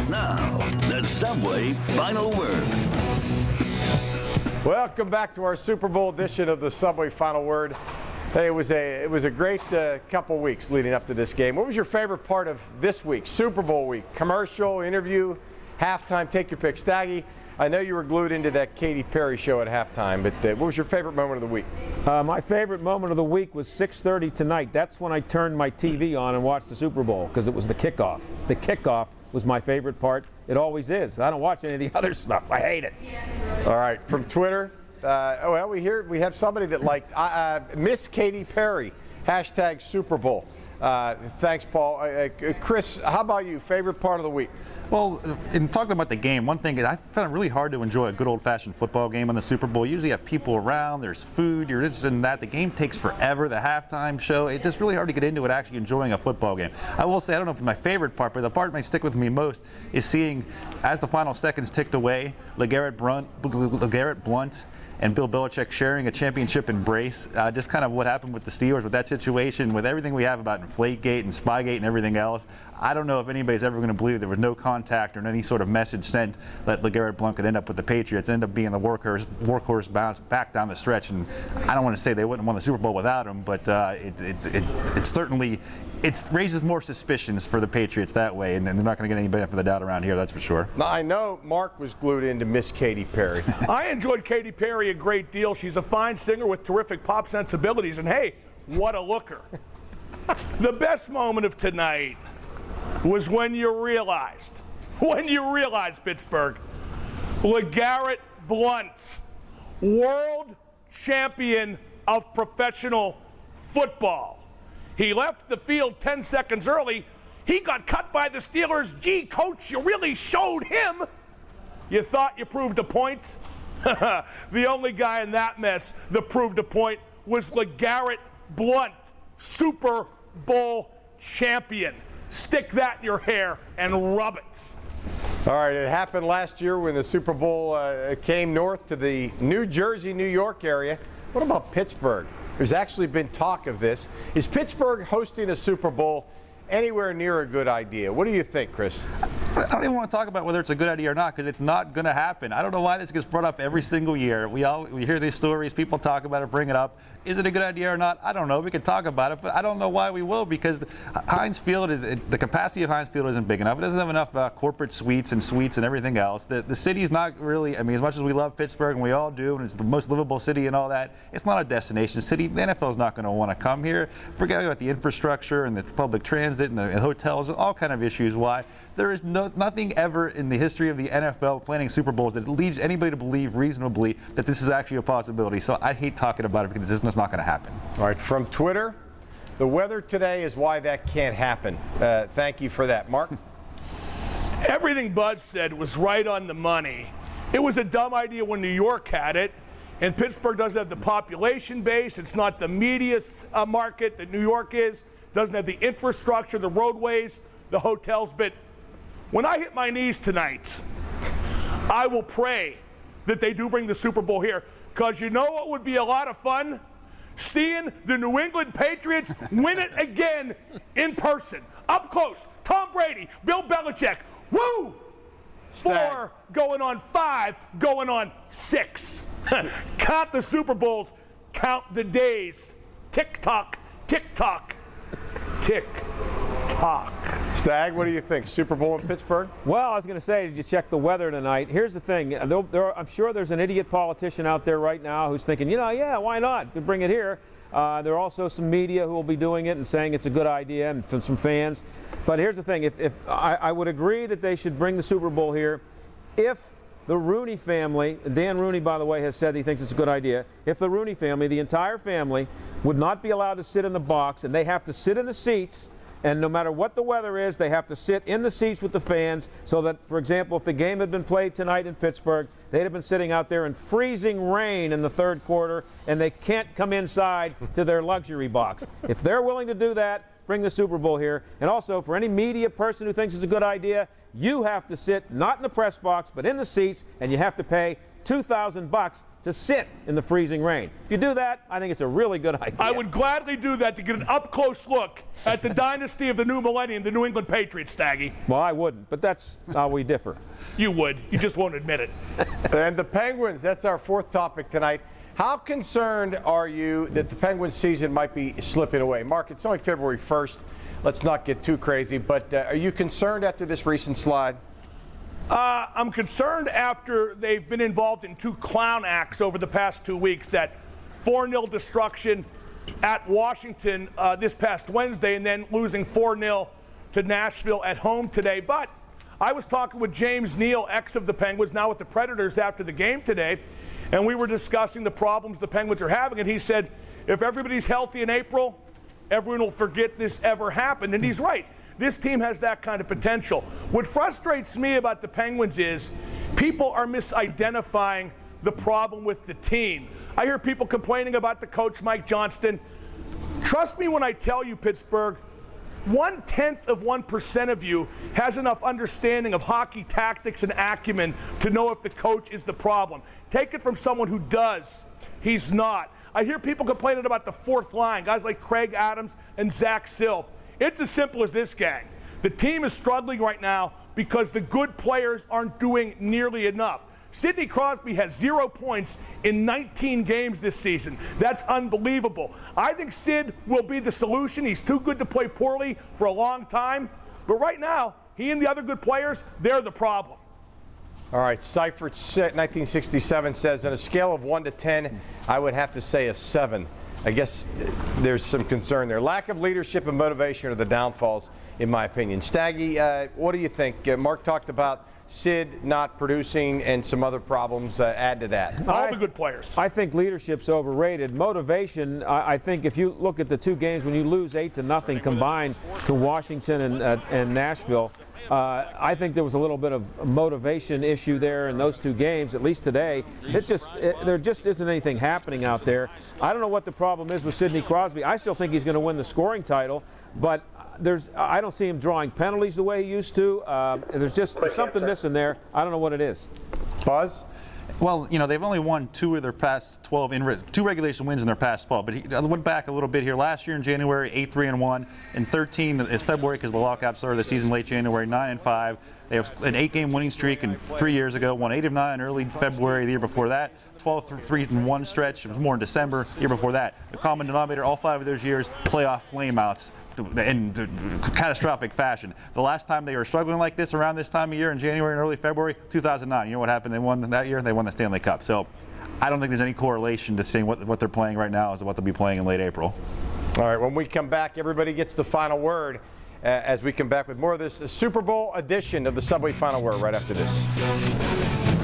Now, the Subway Final Word. Welcome back to our Super Bowl edition of the Subway Final Word. Hey, it was a great couple weeks leading up to this game. What was your favorite part of this week, Super Bowl week? Commercial, interview, halftime, take your pick. Staggy, I know you were glued into that Katy Perry show at halftime, but what was your favorite moment of the week? My favorite moment of the week was 6:30 tonight. That's when I turned my TV on and watched the Super Bowl because it was the kickoff. The kickoff was my favorite part. It always is. I don't watch any of the other stuff. I hate it. All right, from Twitter. We have somebody that liked Miss Katy Perry, hashtag Super Bowl. Thanks, Paul. Chris, how about you? Favorite part of the week? Well, in talking about the game, one thing is I found it really hard to enjoy a good old-fashioned football game on the Super Bowl. You usually have people around, there's food, you're interested in that. The game takes forever, the halftime show. It's just really hard to get into it actually enjoying a football game. I will say, I don't know if it's my favorite part, but the part that might stick with me most is seeing, as the final seconds ticked away, LeGarrette Blount and Bill Belichick sharing a championship embrace. Just kind of what happened with the Steelers with that situation, with everything we have about Inflategate and Spygate and everything else. I don't know if anybody's ever going to believe there was no contact or any sort of message sent that LeGarrette Blount could end up with the Patriots, end up being the workhorse bounce back down the stretch. And I don't want to say they wouldn't have won the Super Bowl without him, but it certainly raises more suspicions for the Patriots that way, and they're not going to get any benefit of the doubt around here, that's for sure. Now, I know Mark was glued into Miss Katy Perry. I enjoyed Katy Perry a great deal. She's a fine singer with terrific pop sensibilities, and hey, what a looker. The best moment of tonight was when you realized, Pittsburgh, LeGarrette Blount, world champion of professional football. He left the field 10 seconds early. He got cut by the Steelers. Gee, coach, you really showed him. You thought you proved a point? The only guy in that mess that proved a point was LeGarrette Blount, Super Bowl champion. Stick that in your hair and rub it. All right, it happened last year when the Super Bowl came north to the New Jersey, New York area. What about Pittsburgh? There's actually been talk of this. Is Pittsburgh hosting a Super Bowl anywhere near a good idea? What do you think, Chris? I don't even want to talk about whether it's a good idea or not, because it's not going to happen. I don't know why this gets brought up every single year. We hear these stories, people talk about it, bring it up. Is it a good idea or not? I don't know. We can talk about it, but I don't know why we will, because Heinz Field the capacity of Heinz Field isn't big enough. It doesn't have enough corporate suites and everything else. The city's not really, I mean, as much as we love Pittsburgh, and we all do, and it's the most livable city and all that, it's not a destination city. The NFL's not going to want to come here. Forget about the infrastructure and the public transit and the hotels, all kind of issues why. There is nothing ever in the history of the NFL planning Super Bowls that leads anybody to believe reasonably that this is actually a possibility. So I hate talking about it because this is not going to happen. All right, from Twitter, the weather today is why that can't happen. Thank you for that. Mark? Everything Buzz said was right on the money. It was a dumb idea when New York had it, and Pittsburgh doesn't have the population base. It's not the media market that New York is. Doesn't have the infrastructure, the roadways, the hotels. But when I hit my knees tonight, I will pray that they do bring the Super Bowl here, because you know what would be a lot of fun? Seeing the New England Patriots win it again in person, up close. Tom Brady, Bill Belichick, woo! 4 going on 5, going on 6. Count the Super Bowls, count the days. Tick-tock, tick-tock, tick-tock. Stag, what do you think? Super Bowl in Pittsburgh? Well, I was going to say, did you check the weather tonight? Here's the thing. I'm sure there's an idiot politician out there right now who's thinking, yeah, why not? We bring it here. There are also some media who will be doing it and saying it's a good idea, and from some fans. But here's the thing. If I would agree that they should bring the Super Bowl here if the Rooney family, Dan Rooney, by the way, has said he thinks it's a good idea, if the Rooney family, the entire family, would not be allowed to sit in the box, and they have to sit in the seats, and no matter what the weather is, they have to sit in the seats with the fans, so that, for example, if the game had been played tonight in Pittsburgh, they'd have been sitting out there in freezing rain in the third quarter, and they can't come inside to their luxury box. If they're willing to do that, bring the Super Bowl here. And also, for any media person who thinks it's a good idea, you have to sit not in the press box, but in the seats, and you have to pay $2,000 to sit in the freezing rain. If you do that, I think it's a really good idea. I would gladly do that to get an up-close look at the dynasty of the new millennium, the New England Patriots, Staggy. Well, I wouldn't, but that's how we differ. You would. You just won't admit it. And the Penguins, that's our fourth topic tonight. How concerned are you that the Penguins season might be slipping away? Mark, it's only February 1st. Let's not get too crazy, but are you concerned after this recent slide? I'm concerned after they've been involved in two clown acts over the past 2 weeks, that 4-0 destruction at Washington this past Wednesday and then losing 4-0 to Nashville at home today. But I was talking with James Neal, ex of the Penguins, now with the Predators, after the game today, and we were discussing the problems the Penguins are having, and he said, if everybody's healthy in April, everyone will forget this ever happened. And he's right. This team has that kind of potential. What frustrates me about the Penguins is people are misidentifying the problem with the team. I hear people complaining about the coach, Mike Johnston. Trust me when I tell you, Pittsburgh, 0.1% of you has enough understanding of hockey tactics and acumen to know if the coach is the problem. Take it from someone who does. He's not. I hear people complaining about the fourth line, guys like Craig Adams and Zach Sill. It's as simple as this, gang. The team is struggling right now because the good players aren't doing nearly enough. Sidney Crosby has 0 points in 19 games this season. That's unbelievable. I think Sid will be the solution. He's too good to play poorly for a long time. But right now, he and the other good players, they're the problem. All right, Seifert, 1967, says, on a scale of 1 to 10, I would have to say a 7. I guess there's some concern there. Lack of leadership and motivation are the downfalls, in my opinion. Staggy, what do you think? Mark talked about Sid not producing and some other problems. Add to that. All the good players. I think leadership's overrated. Motivation, I think if you look at the two games, when you lose 8-0 combined to Washington and Nashville, I think there was a little bit of motivation issue there in those two games, at least today. There just isn't anything happening out there. I don't know what the problem is with Sidney Crosby. I still think he's going to win the scoring title, but I don't see him drawing penalties the way he used to. There's something missing there. I don't know what it is. Buzz? Well, you know, they've only won 2 of their past 12 2 regulation wins in their past 12. But I went back a little bit here. Last year in January, 8-3-1. In 13 is February because the lockout started the season late January, 9-5. They have an 8-game winning streak, and 3 years ago won 8 of 9 early February. The year before that, 12-3-1 stretch. It was more in December. The year before that, the common denominator, all 5 of those years, playoff flameouts in catastrophic fashion. The last time they were struggling like this around this time of year in January and early February, 2009. You know what happened? They won that year. They won the Stanley Cup. So I don't think there's any correlation to saying what they're playing right now is what they'll be playing in late April. All right, when we come back, everybody gets the final word as we come back with more of this Super Bowl edition of the Subway Final Word right after this.